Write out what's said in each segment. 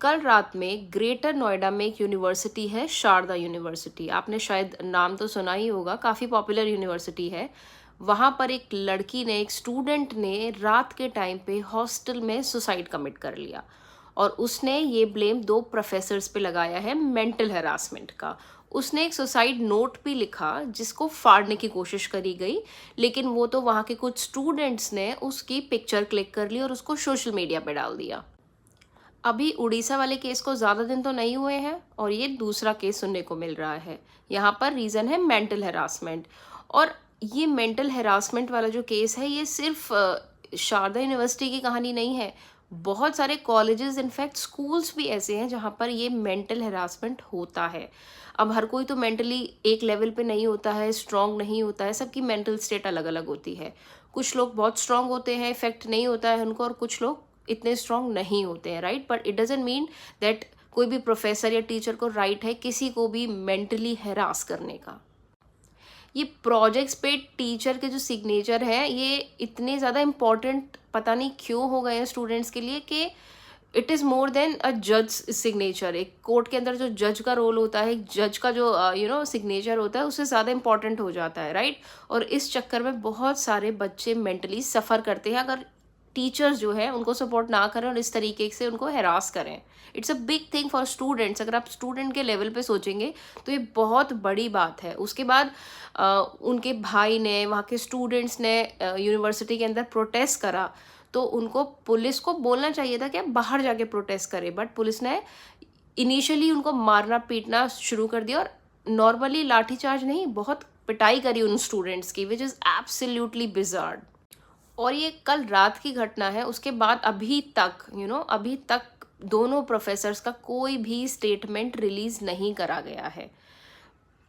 कल रात में ग्रेटर नोएडा में एक यूनिवर्सिटी है, शारदा यूनिवर्सिटी। आपने शायद नाम तो सुना ही होगा, काफ़ी पॉपुलर यूनिवर्सिटी है। वहाँ पर एक लड़की ने, एक स्टूडेंट ने रात के टाइम पे हॉस्टल में सुसाइड कमिट कर लिया और उसने ये ब्लेम दो प्रोफेसर्स पे लगाया है, मेंटल हैरासमेंट का। उसने एक सुसाइड नोट भी लिखा जिसको फाड़ने की कोशिश करी गई, लेकिन वो तो वहाँ के कुछ स्टूडेंट्स ने उसकी पिक्चर क्लिक कर ली और उसको सोशल मीडिया पे डाल दिया। अभी उड़ीसा वाले केस को ज़्यादा दिन तो नहीं हुए हैं और ये दूसरा केस सुनने को मिल रहा है। यहाँ पर रीज़न है मेंटल हैरासमेंट। और ये मेंटल हैरासमेंट वाला जो केस है, ये सिर्फ शारदा यूनिवर्सिटी की कहानी नहीं है। बहुत सारे कॉलेजेस, इनफैक्ट स्कूल्स भी ऐसे हैं जहाँ पर ये मेंटल हैरासमेंट होता है। अब हर कोई तो मेंटली एक लेवल पे नहीं होता है, स्ट्रांग नहीं होता है, सबकी मेंटल स्टेट अलग अलग होती है। कुछ लोग बहुत स्ट्रांग होते हैं, इफेक्ट नहीं होता है उनको, और कुछ लोग इतने स्ट्रांग नहीं होते हैं, right. But it doesn't mean that कोई भी प्रोफेसर या टीचर को राइट है किसी को भी मेंटली हैरास करने का। ये प्रोजेक्ट्स पे टीचर के जो सिग्नेचर है, ये इतने ज़्यादा इम्पोर्टेंट पता नहीं क्यों हो गए हैं स्टूडेंट्स के लिए कि इट इज़ मोर देन अ जज सिग्नेचर। एक कोर्ट के अंदर जो जज का रोल होता है, एक जज का जो सिग्नेचर होता है, उससे ज़्यादा इंपॉर्टेंट हो जाता है, राइट। और इस चक्कर में बहुत सारे बच्चे मेंटली सफ़र करते हैं अगर टीचर्स जो है उनको सपोर्ट ना करें और इस तरीके से उनको हैरास करें। It's a big thing for students. अगर आप स्टूडेंट के लेवल पे सोचेंगे तो ये बहुत बड़ी बात है। उसके बाद उनके भाई ने, वहाँ के स्टूडेंट्स ने यूनिवर्सिटी के अंदर प्रोटेस्ट करा, तो उनको पुलिस को बोलना चाहिए था कि आप बाहर जाके प्रोटेस्ट करें, बट पुलिस ने इनिशियली उनको मारना पीटना शुरू कर दिया और नॉर्मली लाठीचार्ज नहीं, बहुत पिटाई करी उन स्टूडेंट्स की, विच इज़ एब्सोल्युटली बिजार्ड। और ये कल रात की घटना है। उसके बाद अभी तक दोनों प्रोफेसर्स का कोई भी स्टेटमेंट रिलीज नहीं करा गया है।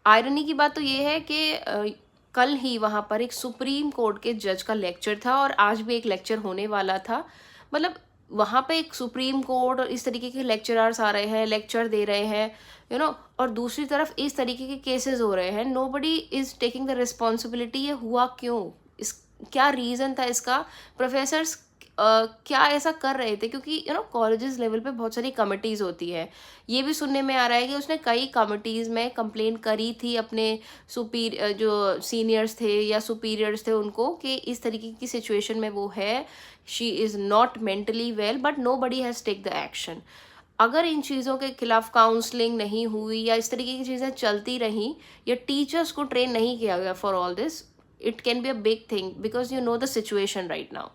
आयरनी की बात तो ये है कि कल ही वहाँ पर एक सुप्रीम कोर्ट के जज का लेक्चर था और आज भी एक लेक्चर होने वाला था। मतलब वहाँ पे एक सुप्रीम कोर्ट और इस तरीके के लेक्चरर्स आ रहे हैं, लेक्चर दे रहे हैं, और दूसरी तरफ इस तरीके के केसेस हो रहे हैं। Nobody is taking the responsibility. ये हुआ क्यों? इस क्या रीज़न था इसका? प्रोफेसर्स क्या ऐसा कर रहे थे? क्योंकि कॉलेजेस लेवल पे बहुत सारी कमिटीज़ होती है। ये भी सुनने में आ रहा है कि उसने कई कमिटीज़ में कंप्लेन करी थी अपने जो सीनियर्स थे या सुपीरियर्स थे उनको, कि इस तरीके की सिचुएशन में वो है, she is not mentally well, but nobody has take the action. अगर इन चीज़ों के खिलाफ काउंसलिंग नहीं हुई या इस तरीके की चीज़ें चलती रहीं या टीचर्स को ट्रेन नहीं किया गया for all this, it can be a big thing because you know the situation right now.